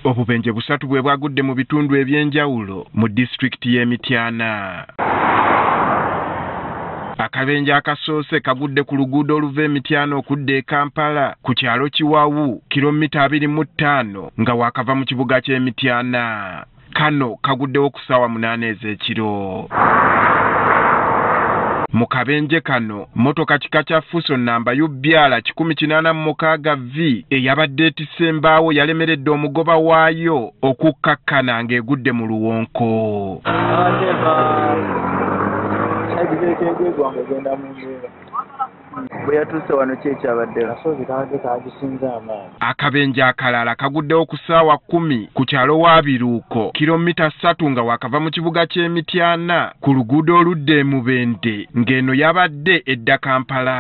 Obubenje busatu bwe bwagudde mu bitundu ebyenjawulo mu disitulikiti y'e Mityana. Akabenje akasoose kagudde ku luguudo oluva e Mityana okudda e Kampala ku kyalo Kiwawu kilomita 25 nga wakava mu kibuga ky'e Mityana. Kano kaguddewo ku ssaawa 8 ez'ekiro. Mu kabenje kano motoka kika kya Fuso namba UBR 1886V eyabadde etisse embaawo yalemeredde omugoba waayo okukkakkana ng'egudde mu luwonko. Akabenje akalala kaguddewo ku ssaawa 10 ku kyalo wa Biruuko kilomita 3 nga wakava mu kibuga ky'e Mityana ku luguudo oludda e Mubende ng'eno yabadde edda Kampala.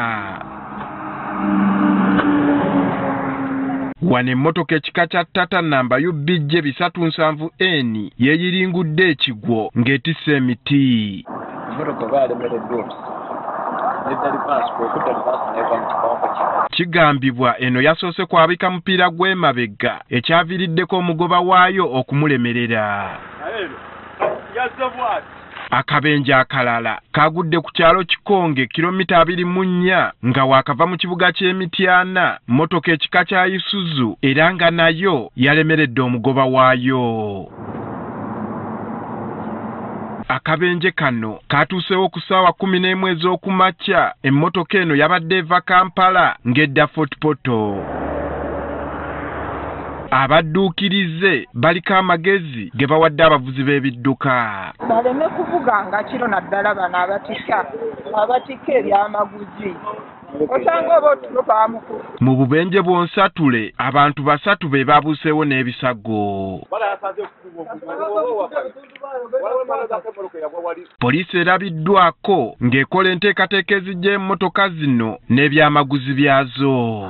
Wano emmotoka ekika kya Tata namba UBJ 370N yeeyiringudde ekigwo ng'etisse emiti. Kigambibwa eno yasoose kwabika mupiira gw'emabega ekyaviiriddeko omugoba waayo okumulemerera. Akabenje akalala kagudde ku kyalo Kikonge kilomita 24 nga wakava mu kibuga ky'e Mityana motoka ekika kya Isuzu era nga nayo yalemeredde omugoba waayo. Akabenje kano katuusewo ku ssaawa 11 ez'okumakya emmotoka eno yabadde eva Kampala ng'edda Fort Portal. Abadduukirize baliko amagezi ge bawadde abavuzi b'ebidduka. Baleme kuvuga nga kiro naddala bano abatika ebyamaguzi. Osanga oba otulobamuku. Mu bubenje bwonsatule abantu 3 be babuuseewo n'ebisago. Poliisi erabiddwako ng'ekola enteekateeka ezijja emmotoka zino n'ebyamaguzi byazo.